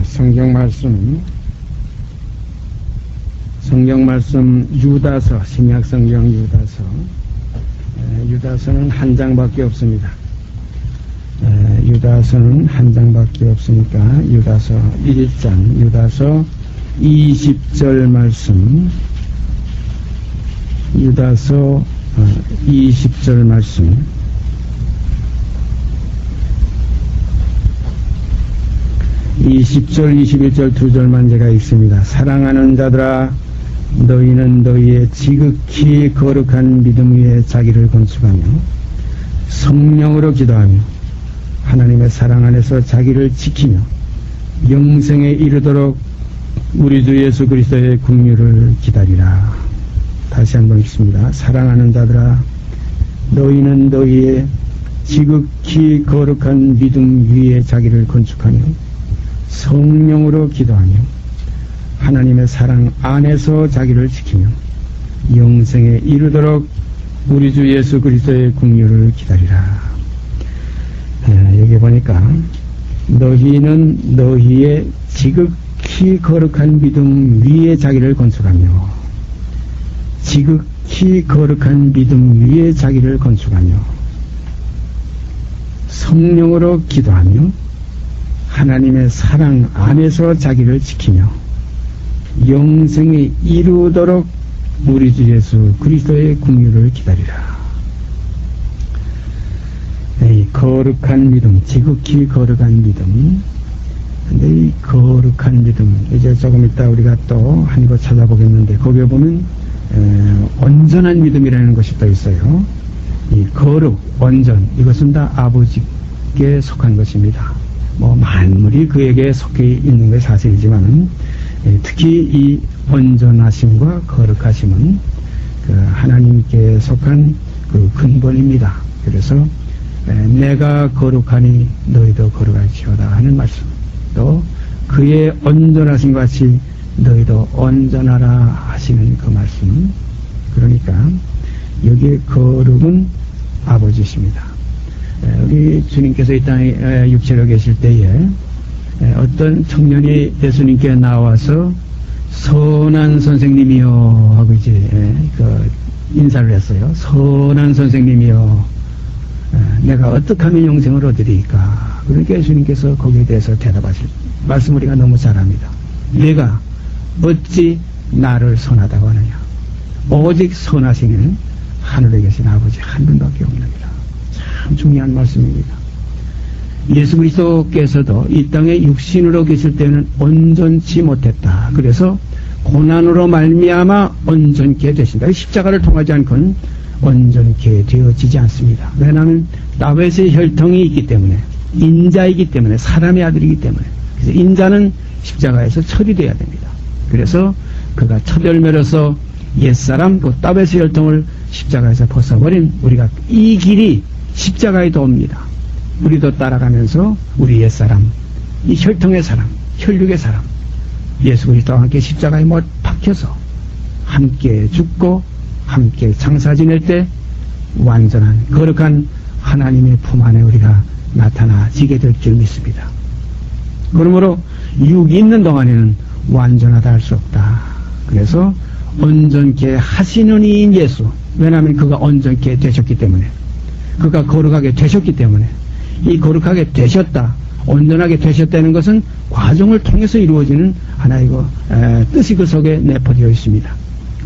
성경 말씀 유다서, 신약 성경 유다서. 유다서는 한 장밖에 없습니다. 유다서는 한 장밖에 없으니까 유다서 1장, 유다서 20절 말씀, 유다서 20절 말씀. 20절, 21절 두 절만 제가 읽습니다. 사랑하는 자들아, 너희는 너희의 지극히 거룩한 믿음 위에 자기를 건축하며 성령으로 기도하며 하나님의 사랑 안에서 자기를 지키며 영생에 이르도록 우리 주 예수 그리스도의 긍휼을 기다리라. 다시 한번 읽습니다. 사랑하는 자들아, 너희는 너희의 지극히 거룩한 믿음 위에 자기를 건축하며 성령으로 기도하며 하나님의 사랑 안에서 자기를 지키며 영생에 이르도록 우리 주 예수 그리스도의 긍휼을 기다리라. 여기 보니까 너희는 너희의 지극히 거룩한 믿음 위에 자기를 건축하며, 지극히 거룩한 믿음 위에 자기를 건축하며 성령으로 기도하며 하나님의 사랑 안에서 자기를 지키며 영생에 이루도록 우리 주 예수 그리스도의 긍휼을 기다리라. 이 거룩한 믿음, 지극히 거룩한 믿음. 근데 이 거룩한 믿음, 이제 조금 이따 우리가 또 한 거 찾아보겠는데, 거기에 보면 온전한 믿음이라는 것이 또 있어요. 이 거룩, 온전, 이것은 다 아버지께 속한 것입니다. 뭐 만물이 그에게 속해 있는 게 사실이지만 특히 이 온전하심과 거룩하심은 그 하나님께 속한 그 근본입니다. 그래서 내가 거룩하니 너희도 거룩할지어다 하는 말씀, 또 그의 온전하신 같이 너희도 온전하라 하시는 그 말씀. 그러니까 여기에 거룩은 아버지십니다. 우리 주님께서 이 땅에 육체로 계실 때에 어떤 청년이 예수님께 나와서 선한 선생님이요 하고 이제 그 인사를 했어요. 선한 선생님이요, 내가 어떻게 하면 영생을 얻으리까? 그러니까 예수님께서 거기에 대해서 대답하실 말씀 우리가 너무 잘합니다. 내가 어찌 나를 선하다고 하느냐? 오직 선하시는 하늘에 계신 아버지 한 분밖에 없느니라. 참 중요한 말씀입니다. 예수 그리스도께서도 이 땅에 육신으로 계실 때는 온전치 못했다. 그래서 고난으로 말미암아 온전케 되신다. 십자가를 통하지 않고는 온전케 되어지지 않습니다. 왜냐하면 다윗의 혈통이 있기 때문에, 인자이기 때문에, 사람의 아들이기 때문에. 그래서 인자는 십자가에서 처리되어야 됩니다. 그래서 그가 첫 열매로서 옛사람, 그 다윗의 혈통을 십자가에서 벗어버린 우리가 이 길이 십자가에 도옵니다. 우리도 따라가면서 우리 옛사람, 이 혈통의 사람, 혈육의 사람, 예수 그리스도와 함께 십자가에 못 박혀서 함께 죽고 함께 장사 지낼 때 완전한 거룩한 하나님의 품 안에 우리가 나타나지게 될 줄 믿습니다. 그러므로 육이 있는 동안에는 완전하다 할 수 없다. 그래서 온전케 하시는 이인 예수, 왜냐하면 그가 온전케 되셨기 때문에, 그가 거룩하게 되셨기 때문에, 이 거룩하게 되셨다, 온전하게 되셨다는 것은 과정을 통해서 이루어지는 하나의 뜻이 그 속에 내포되어 있습니다.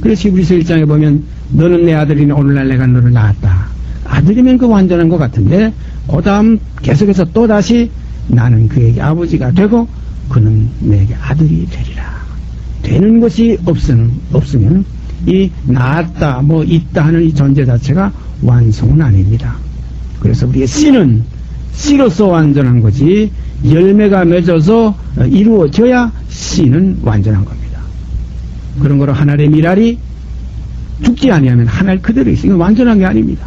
그래서 히브리서 1장에 보면 너는 내 아들이니 오늘날 내가 너를 낳았다. 아들이면 그 완전한 것 같은데 그 다음 계속해서 또다시 나는 그에게 아버지가 되고 그는 내게 아들이 되리라. 되는 것이 없으면 이 낳았다 뭐 있다 하는 이 존재 자체가 완성은 아닙니다. 그래서 우리의 씨는 씨로서 완전한 거지, 열매가 맺어서 이루어져야 씨는 완전한 겁니다. 그런 거로 하늘의 미랄이 죽지 아니하면 하늘 그대로 있으니까 완전한 게 아닙니다.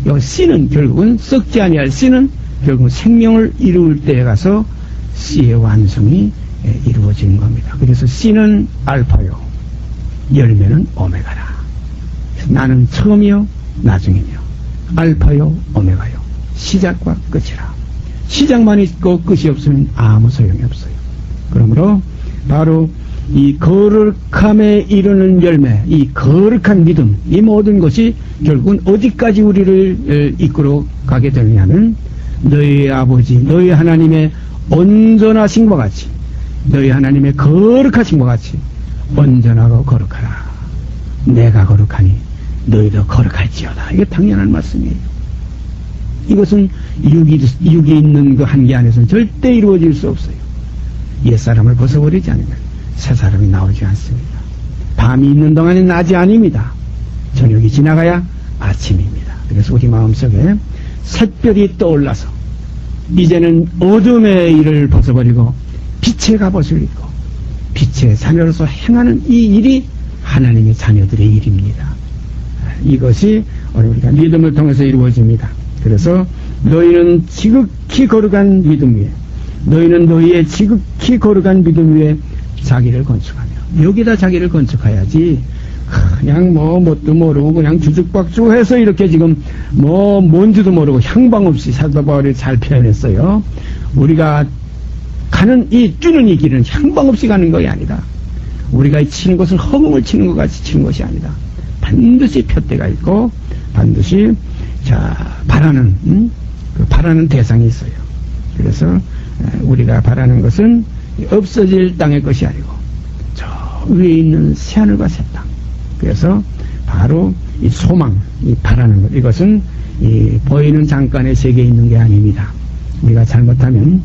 이 씨는 결국은 썩지 아니할 씨는 결국 생명을 이루을 때에 가서 씨의 완성이 이루어지는 겁니다. 그래서 씨는 알파요, 열매는 오메가라. 나는 처음이요 나중이며 알파요 오메가요, 시작과 끝이라. 시작만 있고 끝이 없으면 아무 소용이 없어요. 그럼 그러므로 바로 이 거룩함에 이르는 열매, 이 거룩한 믿음, 이 모든 것이 결국은 어디까지 우리를 이끌어 가게 되느냐면 너희 아버지, 너희 하나님의 온전하신 것 같이, 너희 하나님의 거룩하신 것 같이 온전하고 거룩하라. 내가 거룩하니 너희도 거룩할지어다. 이게 당연한 말씀이에요. 이것은 육이 있는 그 한계 안에서는 절대 이루어질 수 없어요. 옛사람을 벗어버리지 않으면 새 사람이 나오지 않습니다. 밤이 있는 동안은 낮이 아닙니다. 저녁이 지나가야 아침입니다. 그래서 우리 마음속에 샛별이 떠올라서 이제는 어둠의 일을 벗어버리고 빛의 갑옷을 입고 빛의 자녀로서 행하는 이 일이 하나님의 자녀들의 일입니다. 이것이 우리가 믿음을 통해서 이루어집니다. 그래서 너희는 지극히 거룩한 믿음 위에, 너희는 너희의 지극히 거룩한 믿음 위에 자기를 건축하며, 여기다 자기를 건축해야지 그냥 뭣도 모르고 그냥 주죽박죽해서 이렇게 지금 뭔지도 모르고 향방 없이 사도 바울이 잘 표현했어요. 우리가 가는 뛰는 이 길은 향방 없이 가는 것이 아니다. 우리가 치는 것은 허공을 치는 것 같이 치는 것이 아니다. 반드시 푯대가 있고 반드시 바라는 그 바라는 대상이 있어요. 그래서 우리가 바라는 것은 없어질 땅의 것이 아니고 저 위에 있는 새하늘과 새 땅. 그래서 바로 이 소망, 이 바라는 것, 이것은 이 보이는 잠깐의 세계에 있는 게 아닙니다. 우리가 잘못하면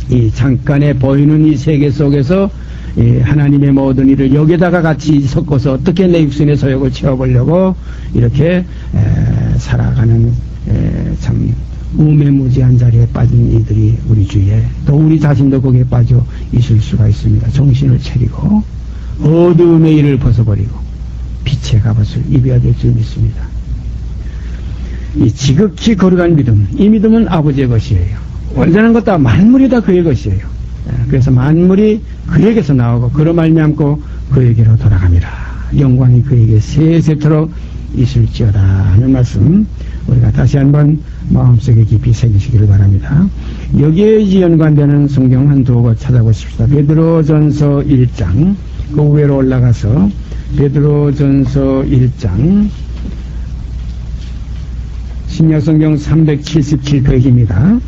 이 잠깐에 보이는 이 세계 속에서 이 하나님의 모든 일을 여기다가 같이 섞어서 어떻게 내 육신의 소욕을 채워보려고 이렇게 살아가는 참 우매무지한 자리에 빠진 이들이 우리 주위에, 또 우리 자신도 거기에 빠져 있을 수가 있습니다. 정신을 차리고 어두움의 일을 벗어버리고 빛의 갑옷을 입어야 될 줄 믿습니다. 이 지극히 거룩한 믿음, 이 믿음은 아버지의 것이에요. 온전한 것 다 만물이 다 그의 것이에요. 그래서 만물이 그에게서 나오고 그로 말미암고 그에게로 돌아갑니다. 영광이 그에게 세세토록 있을지어다 하는 말씀, 우리가 다시 한번 마음속에 깊이 새기시기를 바랍니다. 여기에 연관되는 성경 한두 곳 찾아보십시다. 베드로전서 1장, 그 위로 올라가서 베드로전서 1장, 신약성경 377페이지입니다.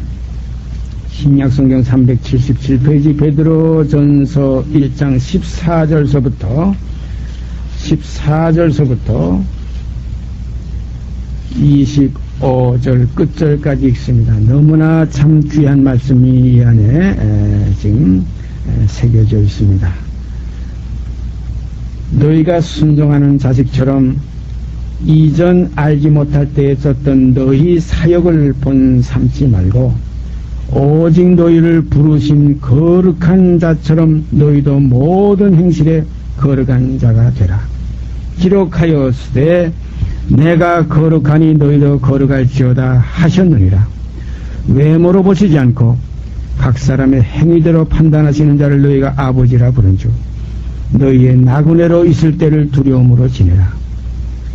신약성경 377페이지 베드로전서 1장 14절서부터 25절 끝절까지 읽습니다. 너무나 참 귀한 말씀이 이 안에 지금 새겨져 있습니다. 너희가 순종하는 자식처럼 이전 알지 못할 때에 썼던 너희 사역을 본 삼지 말고 오직 너희를 부르신 거룩한 자처럼 너희도 모든 행실에 거룩한 자가 되라. 기록하였으되 내가 거룩하니 너희도 거룩할지어다 하셨느니라. 외모로 보시지 않고 각 사람의 행위대로 판단하시는 자를 너희가 아버지라 부른즉 너희의 나그네로 있을 때를 두려움으로 지내라.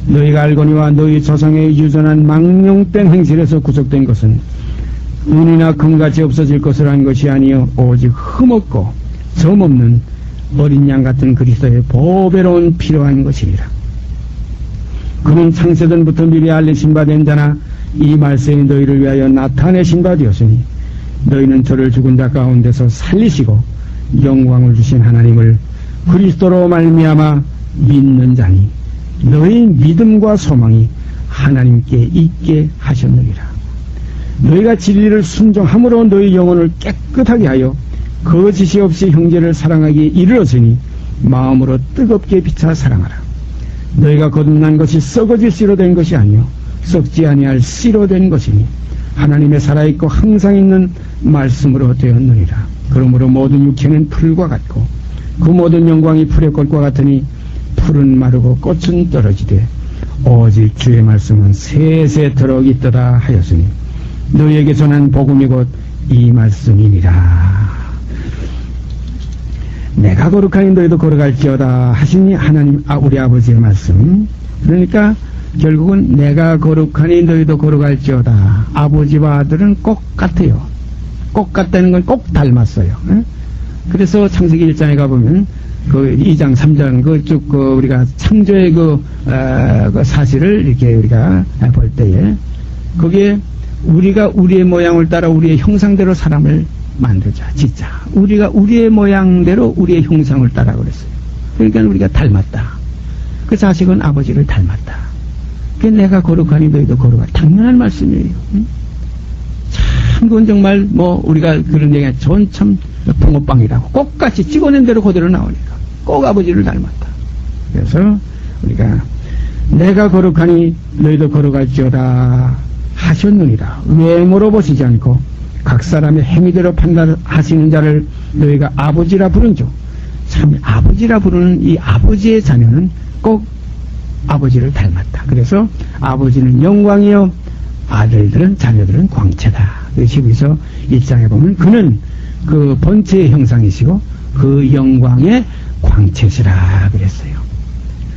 너희가 알거니와 너희 조상의 유전한 망령된 행실에서 구속된 것은 은이나 금같이 없어질 것을 한 것이 아니요 오직 흠없고 점없는 어린 양 같은 그리스도의 보배로운 필요한 것이니라. 그는 창세전부터 미리 알리신 바 된 자나 이 말씀이 너희를 위하여 나타내신 바 되었으니 너희는 저를 죽은 자 가운데서 살리시고 영광을 주신 하나님을 그리스도로 말미암아 믿는 자니 너희 믿음과 소망이 하나님께 있게 하셨느니라. 너희가 진리를 순종함으로 너희 영혼을 깨끗하게 하여 거짓이 없이 형제를 사랑하기에 이르렀으니 마음으로 뜨겁게 비차 사랑하라. 너희가 거듭난 것이 썩어질 씨로 된 것이 아니요 썩지 아니할 씨로 된 것이니 하나님의 살아있고 항상 있는 말씀으로 되었느니라. 그러므로 모든 육체는 풀과 같고 그 모든 영광이 풀의 꽃과 같으니 풀은 마르고 꽃은 떨어지되 오직 주의 말씀은 세세토록 있도다 하였으니 너희에게 전한 복음이 곧 이 말씀이니라. 내가 거룩하니 너희도 거룩할지어다 하시니 하나님 우리 아버지의 말씀. 그러니까 결국은 내가 거룩하니 너희도 거룩할지어다. 아버지와 아들은 꼭 같아요. 꼭 같다는 건 꼭 닮았어요. 그래서 창세기 1장에 가보면 그 2장, 3장 우리가 창조의 그 사실을 이렇게 우리가 볼 때에 거기에 우리가 우리의 모양을 따라 우리의 형상대로 사람을 만들자, 짓자. 우리가 우리의 모양대로 우리의 형상을 따라 그랬어요. 그러니까 우리가 닮았다. 그 자식은 아버지를 닮았다. 그 내가 거룩하니 너희도 거룩하니. 당연한 말씀이에요. 응? 참 그건 정말 우리가 그런 얘기가 전 참 붕어빵이라고 똑같이 찍어낸 대로 그대로 나오니까 꼭 아버지를 닮았다. 그래서 우리가 내가 거룩하니 너희도 거룩할지어다 하셨느니라. 외모로 보시지 않고 각 사람의 행위대로 판단하시는 자를 너희가 아버지라 부른즉 참 아버지라 부르는 이 아버지의 자녀는 꼭 아버지를 닮았다. 그래서 아버지는 영광이요 아들들은 자녀들은 광채다. 그래서 1장에 보면 그는 그 번체의 형상이시고 그 영광의 광채시라 그랬어요.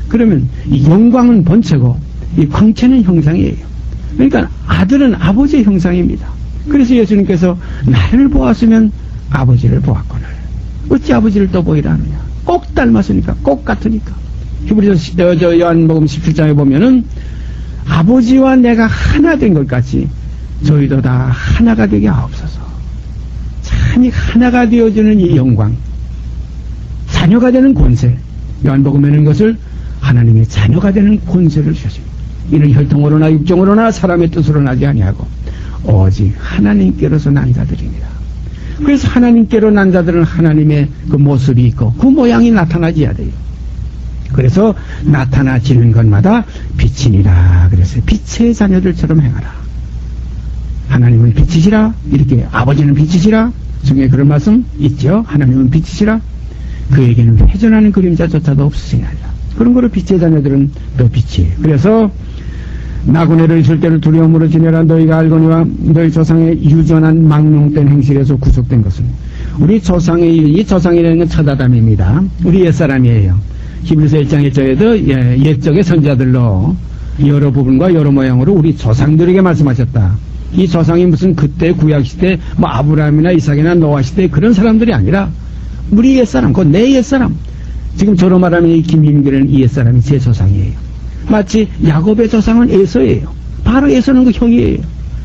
그러면 이 영광은 번체고 이 광채는 형상이에요. 그러니까 아들은 아버지의 형상입니다. 그래서 예수님께서 나를 보았으면 아버지를 보았거늘 어찌 아버지를 또 보이라 하느냐. 꼭 닮았으니까, 꼭 같으니까. 히브리서 요한복음 17장에 보면은 아버지와 내가 하나 된 것 같이 저희도 다 하나가 되게 하옵소서. 참이 하나가 되어주는 이 영광, 자녀가 되는 권세. 요한복음에는 것을 하나님의 자녀가 되는 권세를 주셨습니다. 이는 혈통으로나 육정으로나 사람의 뜻으로 나지 아니하고 오직 하나님께로서 난 자들입니다. 그래서 하나님께로 난 자들은 하나님의 그 모습이 있고 그 모양이 나타나져야 돼요. 그래서 나타나지는 것마다 빛이니라 그랬어요. 빛의 자녀들처럼 행하라. 하나님은 빛이시라. 이렇게 아버지는 빛이시라. 성경에 그런 말씀 있죠. 하나님은 빛이시라. 그에게는 회전하는 그림자조차도 없으시나이다. 그런 거로 빛의 자녀들은 또 빛이에요. 그래서 나그네를 있을 때를 두려움으로 지내라. 너희가 알거니와 너희 조상의 유전한 망령된 행실에서 구속된 것은 우리 조상의 이 조상이라는 건 첫 아담입니다. 우리 옛사람이에요. 히브리서 1장 1절에도 옛적의 선자들로 여러 부분과 여러 모양으로 우리 조상들에게 말씀하셨다. 이 조상이 무슨 그때 구약시대 아브라함이나 이삭이나 노아 시대 그런 사람들이 아니라 우리 옛사람, 그 내 옛사람. 지금 저로 말하면 이 김민규라는 이 옛사람이 제 조상이에요. 마치 야곱의 조상은 에서예요. 바로 에서는 그 형이에요.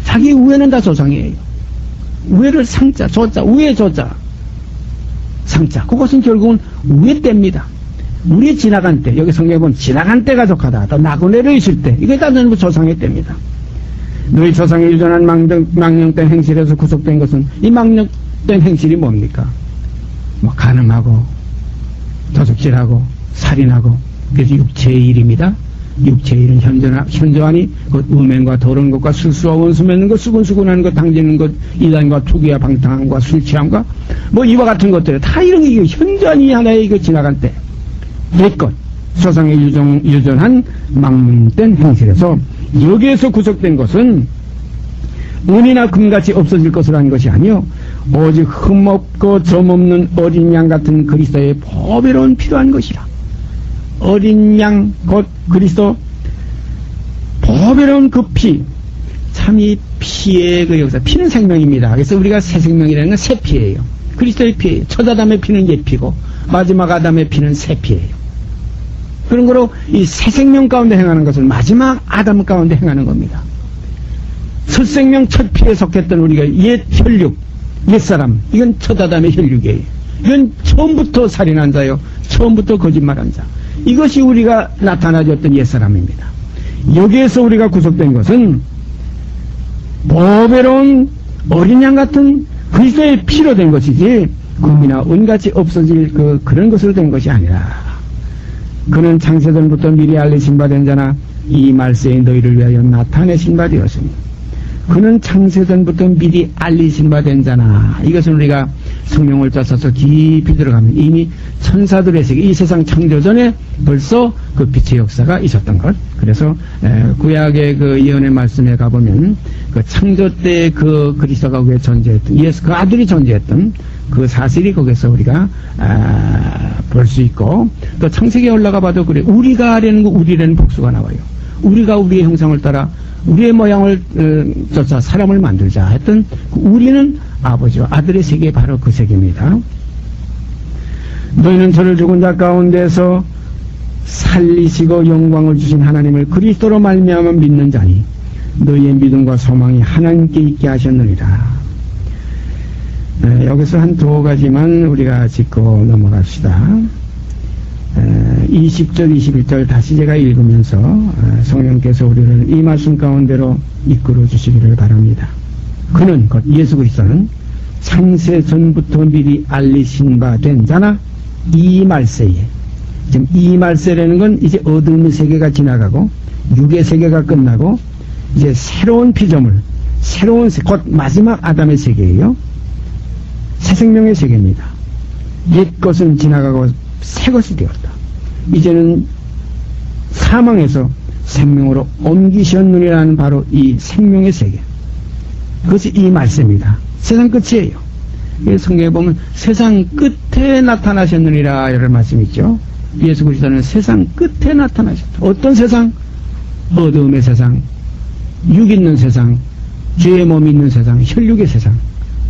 자기 우에는 다 조상이에요. 우에를 상자, 조자, 우에 조자, 상자. 그것은 결국은 우에 때입니다. 우리 지나간 때, 여기 성경에 보면 지나간 때가 족하다. 또 나그네로 있을 때, 이게 다 전부 조상의 때입니다. 너희 조상의 유전한 망령된 행실에서 구속된 것은 이 망령된 행실이 뭡니까? 간음하고 도둑질하고 살인하고 그래서 육체의 일입니다. 육체의 일은 현저하니 그 음행과 더러운 것과 술수와 원수 맺는 것, 수근수근하는 것, 당지는 것, 이단과 투기와 방탕함과 술 취함과 이와 같은 것들 다 이런 게 현저하니 하나의 이거 지나간 때 옛것 조상의 유전한 망령된 행실에서 여기에서 구속된 것은 은이나 금같이 없어질 것으로 한 것이 아니요 오직 흠없고 점없는 어린 양 같은 그리스도의 보배로운 피로 한 것이라. 어린 양 곧 그리스도 보배로운 그 피, 참 이 피의 그 역사, 피는 생명입니다. 그래서 우리가 새 생명이라는 건 새 피예요. 그리스도의 피예요. 첫 아담의 피는 옛 피고 마지막 아담의 피는 새 피예요. 그런 거로 이 새 생명 가운데 행하는 것을 마지막 아담 가운데 행하는 겁니다. 첫 생명 첫 피에 속했던 우리가 옛 혈육, 옛사람, 이건 첫 아담의 혈육이에요. 이건 처음부터 살인한 자요, 처음부터 거짓말한 자. 이것이 우리가 나타나졌던 옛사람입니다. 여기에서 우리가 구속된 것은 보배로운 어린 양 같은 그리스도의 피로 된 것이지 금이나 은같이 없어질 그런 것으로 된 것이 아니라 그는 창세전부터 미리 알리신 바 된 자나 이 말세에 너희를 위하여 나타내신 바 되었으니 그는 창세전부터 미리 알리신 바 된 자나. 이것은 우리가 성경을 짜서서 깊이 들어가면 이미 천사들의 세계, 이 세상 창조 전에 벌써 그 빛의 역사가 있었던 것. 그래서 구약의 그 예언의 말씀에 가보면 그 창조 때 그 그리스도가 왜 존재했던, 예수 그 아들이 존재했던 그 사실이 거기서 우리가 볼 수 있고, 또 창세기에 올라가 봐도 그래. 우리가 하려는 거, 우리라는 복수가 나와요. 우리가 우리의 형상을 따라 우리의 모양을 쫓아 사람을 만들자 했던 그 우리는 아버지와 아들의 세계, 바로 그 세계입니다. 너희는 저를 죽은 자 가운데서 살리시고 영광을 주신 하나님을 그리스도로 말미암아 믿는 자니 너희의 믿음과 소망이 하나님께 있게 하셨느니라. 여기서 한 두 가지만 우리가 짚고 넘어갑시다. 20절 21절 다시 제가 읽으면서 성령께서 우리를 이 말씀 가운데로 이끌어 주시기를 바랍니다. 그는 곧 예수 그리스도는 창세 전부터 미리 알리신 바 된 자나 이 말세에, 지금 이 말세라는 건 이제 어둠의 세계가 지나가고 육의 세계가 끝나고 이제 새로운 피조물, 새로운 곧 마지막 아담의 세계예요. 새 생명의 세계입니다. 옛 것은 지나가고 새 것이 되었다. 이제는 사망에서 생명으로 옮기셨느니라는 바로 이 생명의 세계, 그것이 이 말세입니다. 세상 끝이에요. 성경에 보면 세상 끝에 나타나셨느니라 이런 말씀이 있죠. 예수 그리스도는 세상 끝에 나타나셨다. 어떤 세상? 어두움의 세상, 육 있는 세상, 죄의 몸 있는 세상, 혈육의 세상,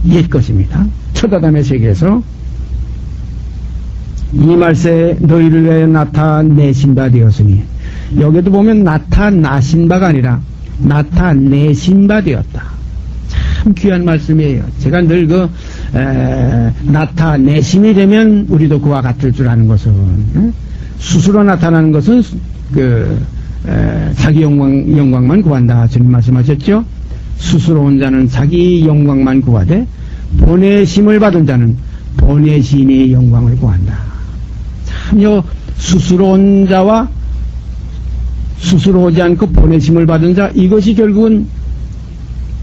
옛 것입니다. 첫 아담의 세계에서 이 말세에 너희를 위하여 나타내신 바 되었으니, 여기도 보면 나타나신 바가 아니라 나타내신 바 되었다. 참 귀한 말씀이에요. 제가 늘 나타내심이 되면 우리도 그와 같을 줄 아는 것은, 스스로 나타나는 것은 자기 영광만 구한다. 주님 말씀하셨죠? 스스로 온 자는 자기 영광만 구하되 보내심을 받은 자는 보내심의 영광을 구한다. 참요, 스스로 온 자와 스스로 오지 않고 보내심을 받은 자, 이것이 결국은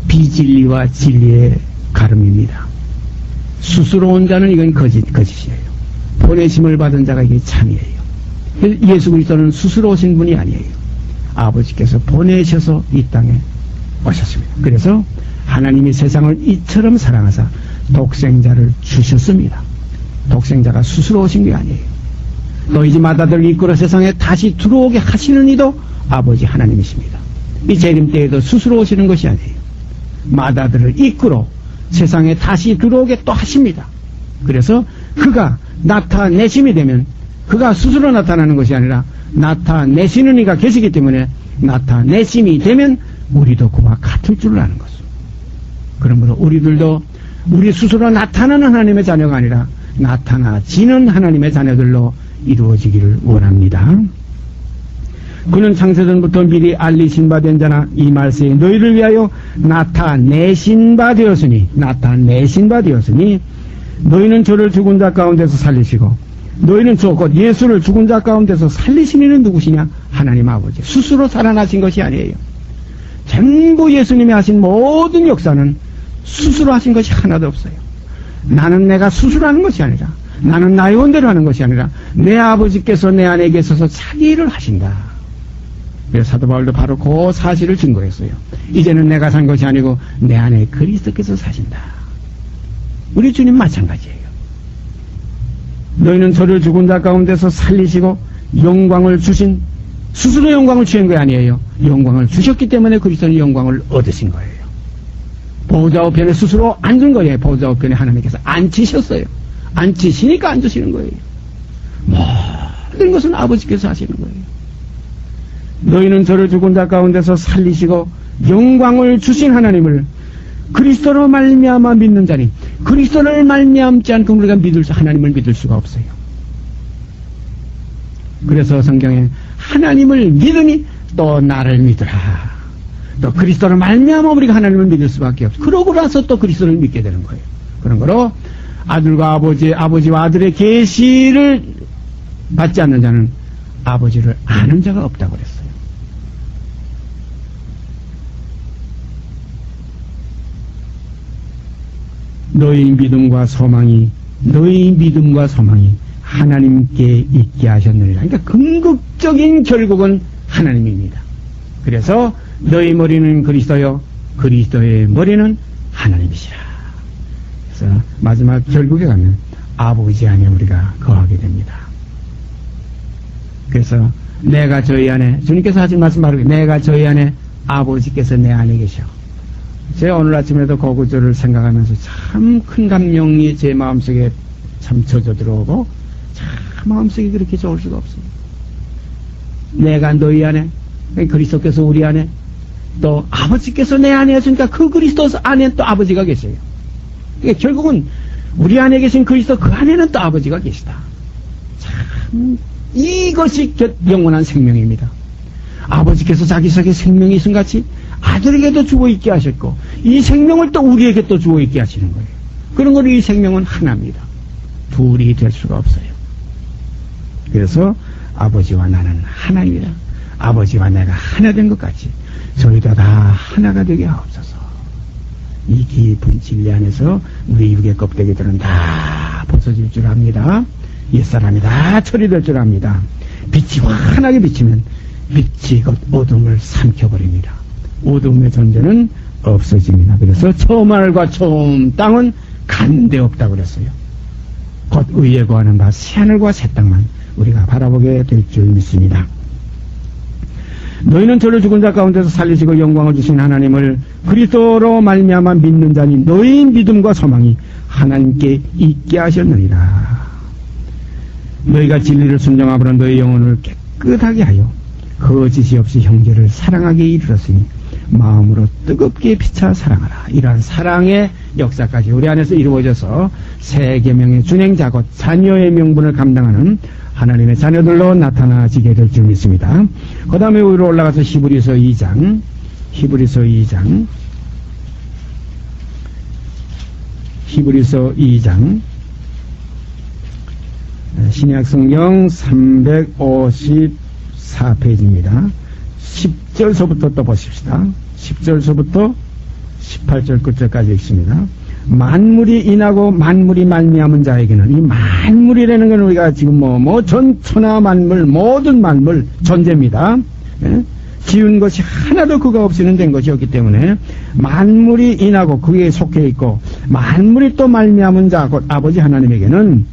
비진리와 진리의 가름입니다. 스스로 온 자는 이건 거짓이에요. 보내심을 받은 자가 이게 참이에요. 예수 그리스도는 스스로 오신 분이 아니에요. 아버지께서 보내셔서 이 땅에 오셨습니다. 그래서 하나님이 세상을 이처럼 사랑하사 독생자를 주셨습니다. 독생자가 스스로 오신 게 아니에요. 너희 집 맏아들 이끌어 세상에 다시 들어오게 하시는 이도 아버지 하나님이십니다. 이 재림 때에도 스스로 오시는 것이 아니에요. 맏아들을 이끌어 세상에 다시 들어오게 또 하십니다. 그래서 그가 나타내심이 되면 그가 스스로 나타나는 것이 아니라 나타내시는 이가 계시기 때문에 나타내심이 되면 우리도 그와 같을 줄 아는 것입니다. 그러므로 우리들도 우리 스스로 나타나는 하나님의 자녀가 아니라 나타나지는 하나님의 자녀들로 이루어지기를 원합니다. 그는 창세전부터 미리 알리신 바 된 자나 이 말세에 너희를 위하여 나타내신 바 되었으니 너희는 저를 죽은 자 가운데서 살리시고, 너희는 곧 예수를 죽은 자 가운데서 살리신 이는 누구시냐? 하나님 아버지. 스스로 살아나신 것이 아니에요. 전부 예수님이 하신 모든 역사는 스스로 하신 것이 하나도 없어요. 나는 내가 스스로 하는 것이 아니라, 나는 나의 원대로 하는 것이 아니라 내 아버지께서 내 안에 계셔서 자기 일을 하신다. 그래서 사도 바울도 바로 그 사실을 증거했어요. 이제는 내가 산 것이 아니고 내 안에 그리스도께서 사신다. 우리 주님 마찬가지예요. 너희는 저를 죽은 자 가운데서 살리시고 영광을 주신, 스스로 영광을 주신 게 아니에요. 영광을 주셨기 때문에 그리스도는 영광을 얻으신 거예요. 보좌 우편에 스스로 앉은 거예요. 보좌 우편에 하나님께서 앉히셨어요. 앉히시니까 앉으시는 거예요. 모든 것은 아버지께서 하시는 거예요. 너희는 저를 죽은 자 가운데서 살리시고 영광을 주신 하나님을 그리스도로 말미암아 믿는 자니, 그리스도를 말미암지 않고 우리가 하나님을 믿을 수가 없어요. 그래서 성경에 하나님을 믿으니 또 나를 믿으라. 또 그리스도를 말미암아 우리가 하나님을 믿을 수밖에 없어요. 그러고 나서 또 그리스도를 믿게 되는 거예요. 그런 거로 아들과 아버지와 아들의 계시를 받지 않는 자는 아버지를 아는 자가 없다고 그랬어요. 너희 믿음과 소망이 하나님께 있게 하셨느니라. 그러니까 궁극적인 결국은 하나님입니다. 그래서 너희 머리는 그리스도요, 그리스도의 머리는 하나님이시라. 그래서 마지막 결국에 가면 아버지 안에 우리가 거하게 됩니다. 그래서 내가 저희 안에, 주님께서 하신 말씀 바로 내가 저희 안에, 아버지께서 내 안에 계셔. 제가 오늘 아침에도 그 구절을 생각하면서 참 큰 감명이 제 마음속에 참 젖어 들어오고 참 마음속이 그렇게 좋을 수가 없어요. 내가 너희 안에, 그리스도께서 우리 안에, 또 아버지께서 내 안에 있으니까 그 그리스도 안에 또 아버지가 계세요. 그러니까 결국은 우리 안에 계신 그리스도 그 안에는 또 아버지가 계시다. 참 이것이 영원한 생명입니다. 아버지께서 자기 속에 생명이 있음 같이 아들에게도 주어 있게 하셨고 이 생명을 또 우리에게 또 주어 있게 하시는 거예요. 그런 거로 이 생명은 하나입니다. 둘이 될 수가 없어요. 그래서 아버지와 나는 하나입니다. 아버지와 내가 하나 된 것 같이 저희도 다 하나가 되게 하옵소서. 이 깊은 진리 안에서 우리 육의 껍데기들은 다 벗어질 줄 압니다. 옛사람이 다 처리될 줄 압니다. 빛이 환하게 비치면 빛이 곧 어둠을 삼켜버립니다. 어둠의 존재는 없어집니다. 그래서 처음 하늘과 처음 땅은 간데 없다고 그랬어요. 곧 의에 거하는 바 새하늘과 새 땅만 우리가 바라보게 될 줄 믿습니다. 너희는 저를 죽은 자 가운데서 살리시고 영광을 주신 하나님을 그리스도로 말미암아 믿는 자니 너희 믿음과 소망이 하나님께 있게 하셨느니라. 너희가 진리를 순종함으로 너희 영혼을 깨끗하게 하여 거짓이 없이 형제를 사랑하게 이르렀으니 마음으로 뜨겁게 피차 사랑하라. 이러한 사랑의 역사까지 우리 안에서 이루어져서 새 계명의 준행자 곧 자녀의 명분을 감당하는 하나님의 자녀들로 나타나지게 될 줄 믿습니다. 그 다음에 위로 올라가서 히브리서 2장 신약 성경 354페이지입니다. 10절서부터 또 보십시다. 10절서부터 18절 끝절까지 읽습니다. 만물이 인하고 만물이 말미암은 자에게는 이 만물이라는 건 우리가 지금 천하 만물 모든 만물 존재입니다. 예? 지은 것이 하나도 그가 없이는 된 것이 없기 때문에 만물이 인하고 그에 속해 있고 만물이 또 말미암은 자 곧 아버지 하나님에게는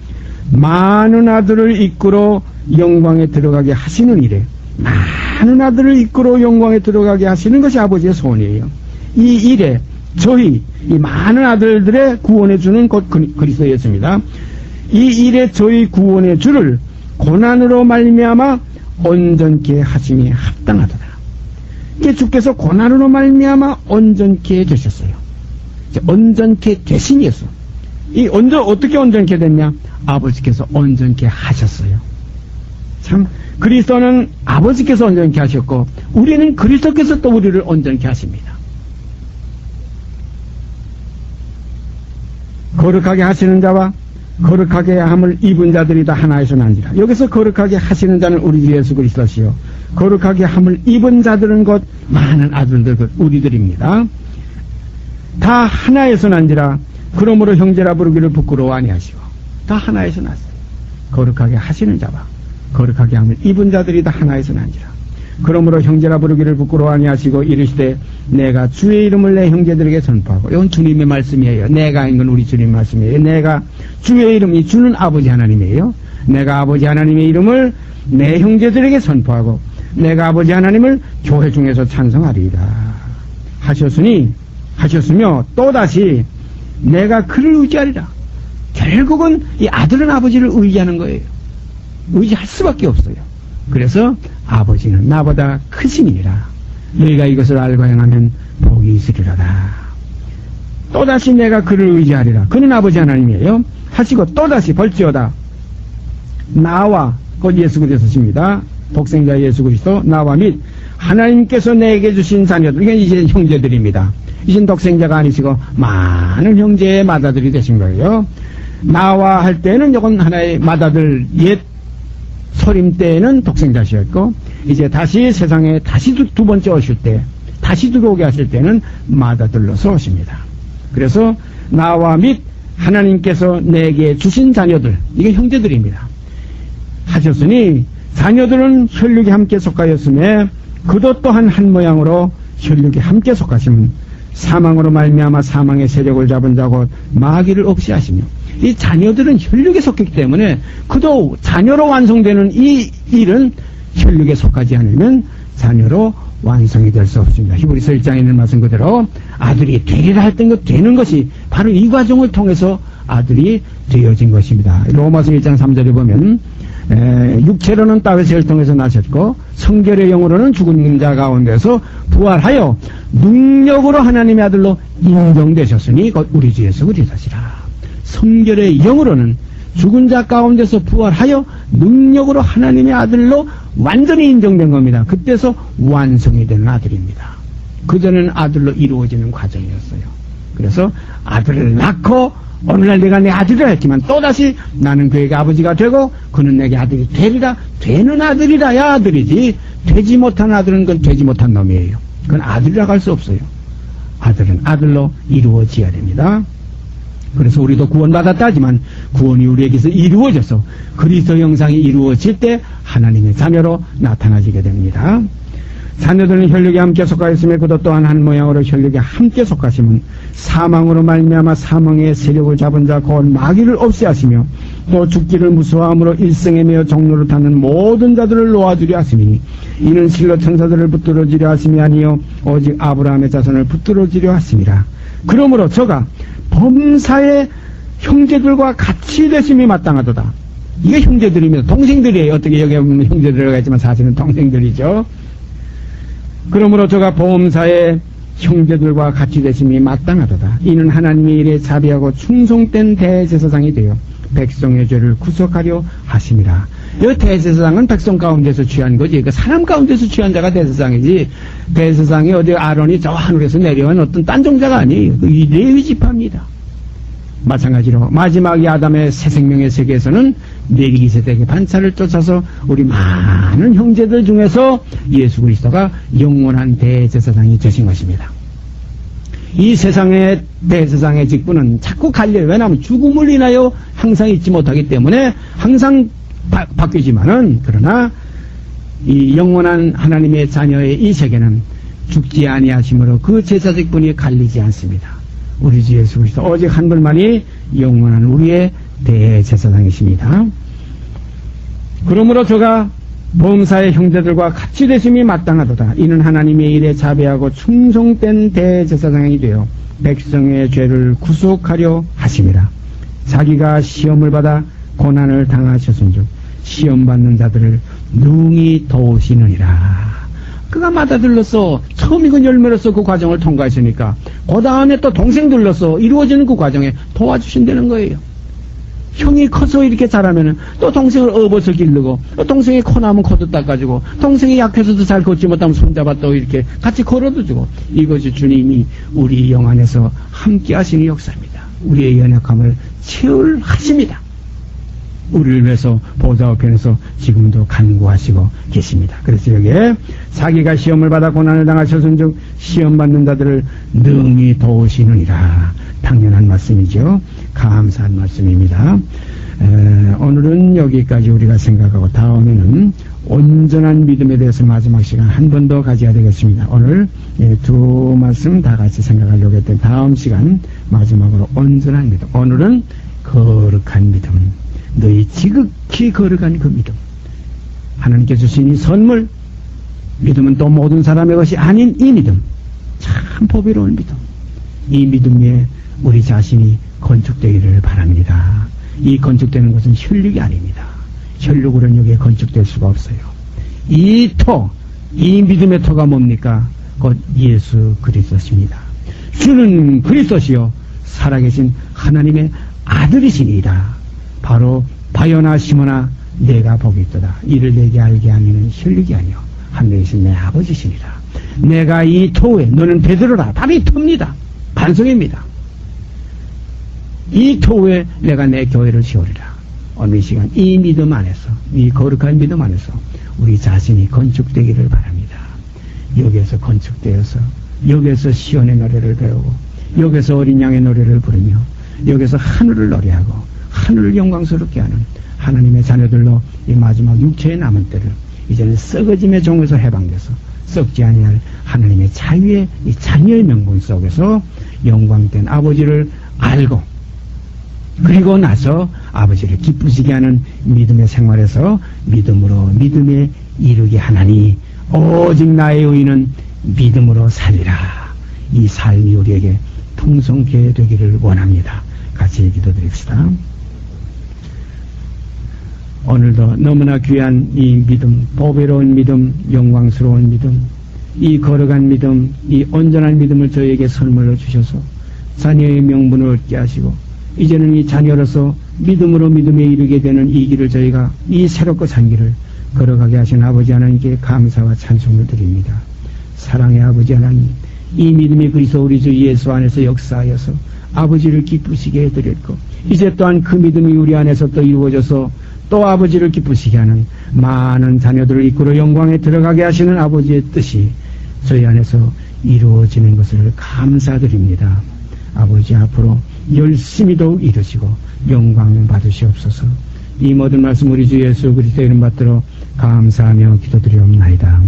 많은 아들을 이끌어 영광에 들어가게 하시는 일에 많은 아들을 이끌어 영광에 들어가게 하시는 것이 아버지의 소원이에요. 이 일에 저희 이 많은 아들들의 구원의 주는 곧 그리스도였습니다. 이 일에 저희 구원의 주를 고난으로 말미암아 온전케 하심이 합당하더라. 이게 주께서 고난으로 말미암아 온전케 되셨어요. 온전케 되신 예수. 이 어떻게 온전케 됐냐? 아버지께서 온전케 하셨어요. 참 그리스도는 아버지께서 온전케 하셨고 우리는 그리스도께서 또 우리를 온전케 하십니다. 거룩하게 하시는 자와 거룩하게 함을 입은 자들이 다 하나에서 난지라. 여기서 거룩하게 하시는 자는 우리 주 예수 그리스도시요 거룩하게 함을 입은 자들은 곧 많은 아들들 우리들입니다. 다 하나에서 난지라. 그러므로 형제라 부르기를 부끄러워 아니하시고 다 하나에서 났어요. 거룩하게 하시는 자와 거룩하게 함을 입은 자들이 다 하나에서 난지라. 그러므로 형제라 부르기를 부끄러워 아니하시고 이르시되 내가 주의 이름을 내 형제들에게 선포하고. 이건 주님의 말씀이에요. 내가 하는 건 우리 주님의 말씀이에요. 내가 주의 이름, 이 주는 아버지 하나님이에요. 내가 아버지 하나님의 이름을 내 형제들에게 선포하고 내가 아버지 하나님을 교회 중에서 찬송하리이다 하셨으며 또다시 내가 그를 의지하리라. 결국은 이 아들은 아버지를 의지하는 거예요. 의지할 수밖에 없어요. 그래서 아버지는 나보다 크심이니라. 너희가 이것을 알고 행하면 복이 있으리라다. 또다시 내가 그를 의지하리라. 그는 아버지 하나님이에요. 하시고 또다시 벌지어다. 나와 곧 예수 그리스도십니다. 독생자 예수 그리스도 나와 및 하나님께서 내게 주신 자녀들, 이게 이제 형제들입니다. 이신 독생자가 아니시고 많은 형제의 맏아들이 되신 거예요. 나와 할 때는 이건 하나의 맏아들, 옛 소림 때에는 독생자시였고 이제 다시 세상에 다시 두 번째 오실 때 다시 들어오게 하실 때는 맏아들로서 오십니다. 그래서 나와 및 하나님께서 내게 주신 자녀들, 이게 형제들입니다. 하셨으니 자녀들은 혈육에 함께 속하였음에 그도 또한 한 모양으로 혈육에 함께 속하시면 사망으로 말미암아 사망의 세력을 잡은 자고 마귀를 없이 하시며. 이 자녀들은 혈육에 속했기 때문에 그도 자녀로 완성되는 이 일은 혈육에 속하지 않으면 자녀로 완성이 될 수 없습니다. 히브리서 1장에 있는 말씀 그대로 아들이 되리라 했던 것 되는 것이 바로 이 과정을 통해서 아들이 되어진 것입니다. 로마서 1장 3절에 보면 육체로는 다윗을 통해서 나셨고 성결의 영으로는 죽은 자 가운데서 부활하여 능력으로 하나님의 아들로 인정되셨으니 곧 우리 주 예수 그리스도시라. 성결의 영으로는 죽은 자 가운데서 부활하여 능력으로 하나님의 아들로 완전히 인정된 겁니다. 그때서 완성이 되는 아들입니다. 그전에는 아들로 이루어지는 과정이었어요. 그래서 아들을 낳고 오늘날 내가 내 아들이라 했지만 또다시 나는 그에게 아버지가 되고 그는 내게 아들이 되리라. 되는 아들이라야 아들이지 되지 못한 아들은 그건 되지 못한 놈이에요. 그건 아들이라고 할 수 없어요. 아들은 아들로 이루어져야 됩니다. 그래서 우리도 구원받았다 하지만 구원이 우리에게서 이루어져서 그리스도 형상이 이루어질 때 하나님의 자녀로 나타나지게 됩니다. 자녀들은 혈육에 함께 속하 있으며 그도 또한 한 모양으로 혈육에 함께 속하심은 사망으로 말미암아 사망의 세력을 잡은 자 곧 마귀를 없애하시며 또 죽기를 무서워함으로 일생에 매어 종로를 타는 모든 자들을 놓아주려 하시니 이는 실로 천사들을 붙들어지려 하심이 아니요 오직 아브라함의 자손을 붙들어지려 하심이라. 그러므로 저가 범사의 형제들과 같이 되심이 마땅하도다. 이게 형제들이면서 동생들이에요. 어떻게 여기 보면 형제들이라고 했지만 사실은 동생들이죠. 그러므로 저가 범사의 형제들과 같이 되심이 마땅하도다. 이는 하나님의 일에 자비하고 충성된 대제사장이 되어 백성의 죄를 구속하려 하심이라. 이 대제사장은 백성 가운데서 취한 거지. 그 사람 가운데서 취한 자가 대제사장이지. 대제사장이 어디 아론이 저 하늘에서 내려온 어떤 딴 종자가 아니에요. 이 레위 지파입니다. 마찬가지로 마지막 아담의 새 생명의 세계에서는 멜기세덱의 반차를 쫓아서 우리 많은 형제들 중에서 예수 그리스도가 영원한 대제사장이 되신 것입니다. 이 세상의 대제사장의 직분은 자꾸 갈려요. 왜냐하면 죽음을 인하여 항상 잊지 못하기 때문에 항상 바뀌지만은 그러나 이 영원한 하나님의 자녀의 이 세계는 죽지 아니하심으로 그 제사 직분이 갈리지 않습니다. 우리 주 예수 그리스도 오직 한 분만이 영원한 우리의 대제사장이십니다. 그러므로 저가 범사의 형제들과 같이 되심이 마땅하도다. 이는 하나님의 일에 자비하고 충성된 대제사장이 되어 백성의 죄를 구속하려 하심이라. 자기가 시험을 받아 고난을 당하셨은즉 시험받는 자들을 능히 도우시느니라. 그가 맞아들러서 처음이건 열매로서 그 과정을 통과했으니까 그 다음에 또 동생들로서 이루어지는 그 과정에 도와주신다는 거예요. 형이 커서 이렇게 자라면은 또 동생을 업어서 기르고 또 동생이 코 나면 코도 닦아주고 동생이 약해서도 잘 걷지 못하면 손잡아 또 이렇게 같이 걸어도 주고 이것이 주님이 우리 영 안에서 함께 하시는 역사입니다. 우리의 연약함을 채울하십니다. 우리를 위해서 보좌 우편에서 지금도 간구하시고 계십니다. 그래서 여기에 자기가 시험을 받아 고난을 당하셨은즉 시험받는 자들을 능히 도우시느니라. 당연한 말씀이죠. 감사한 말씀입니다. 오늘은 여기까지 우리가 생각하고 다음에는 온전한 믿음에 대해서 마지막 시간 한 번 더 가져야 되겠습니다. 오늘 두 말씀 다 같이 생각하려고 했던 다음 시간 마지막으로 온전한 믿음. 오늘은 거룩한 믿음. 너희 지극히 거룩한 그 믿음. 하나님께 주신 이 선물, 믿음은 또 모든 사람의 것이 아닌 이 믿음. 참 보배로운 믿음. 이 믿음 위에 우리 자신이 건축되기를 바랍니다. 이 건축되는 것은 혈육이 아닙니다. 혈육으로는 여기에 건축될 수가 없어요. 이 토, 이 믿음의 토가 뭡니까? 곧 예수 그리스도십니다. 주는 그리스도시요 살아계신 하나님의 아들이시니이다. 바로 바요나 시모나 내가 복이 있도다. 이를 내게 알게 하는 혈육이 아니요 하늘에 계신 내 아버지시니라. 내가 이 토에 너는 베드로라. 바로 이 토입니다. 반성입니다. 이 토에 내가 내 교회를 세우리라. 오늘 이 시간 이 믿음 안에서 이 거룩한 믿음 안에서 우리 자신이 건축되기를 바랍니다. 여기에서 건축되어서 여기에서 시온의 노래를 배우고 여기에서 어린 양의 노래를 부르며 여기에서 하늘을 노래하고 하늘을 영광스럽게 하는 하나님의 자녀들로 이 마지막 육체의 남은 때를 이제는 썩어짐의 종에서 해방돼서 썩지 아니할 하나님의 자유의 이 자녀의 명분 속에서 영광된 아버지를 알고 그리고 나서 아버지를 기쁘시게 하는 믿음의 생활에서 믿음으로 믿음에 이르게 하나니 오직 나의 의는 믿음으로 살리라. 이 삶이 우리에게 풍성케 되기를 원합니다. 같이 기도드립시다. 오늘도 너무나 귀한 이 믿음, 보배로운 믿음, 영광스러운 믿음, 이 거룩한 믿음, 이 온전한 믿음을 저에게 선물로 주셔서 자녀의 명분을 얻게 하시고 이제는 이 자녀로서 믿음으로 믿음에 이르게 되는 이 길을 저희가 이 새롭고 산 길을 걸어가게 하신 아버지 하나님께 감사와 찬송을 드립니다. 사랑의 아버지 하나님, 이 믿음이 그리스도 우리 주 예수 안에서 역사하여서 아버지를 기쁘시게 해드렸고 이제 또한 그 믿음이 우리 안에서 또 이루어져서 또 아버지를 기쁘시게 하는 많은 자녀들을 이끌어 영광에 들어가게 하시는 아버지의 뜻이 저희 안에서 이루어지는 것을 감사드립니다. 아버지 앞으로 열심히 더욱 이루시고 영광 받으시옵소서. 이 모든 말씀 우리 주 예수 그리스도의 이름 받들어 감사하며 기도드리옵나이다.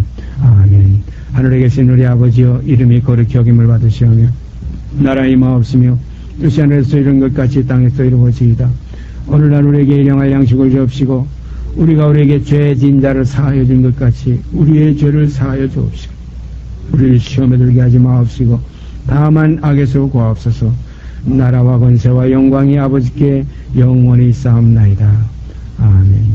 아멘. 하늘에 계신 우리 아버지여, 이름이 거룩히 여김을 받으시오며 나라의 마옵시며 뜻이 하늘에서 이룬 것 같이 땅에서 이루어지이다. 오늘날 우리에게 일용할 양식을 주옵시고 우리가 우리에게 죄 지은 자를 사하여 준 것 같이 우리의 죄를 사하여 주옵시고 우리를 시험에 들게 하지 마옵시고 다만 악에서 구하옵소서. 나라와 권세와 영광이 아버지께 영원히 쌓옵나이다. 아멘.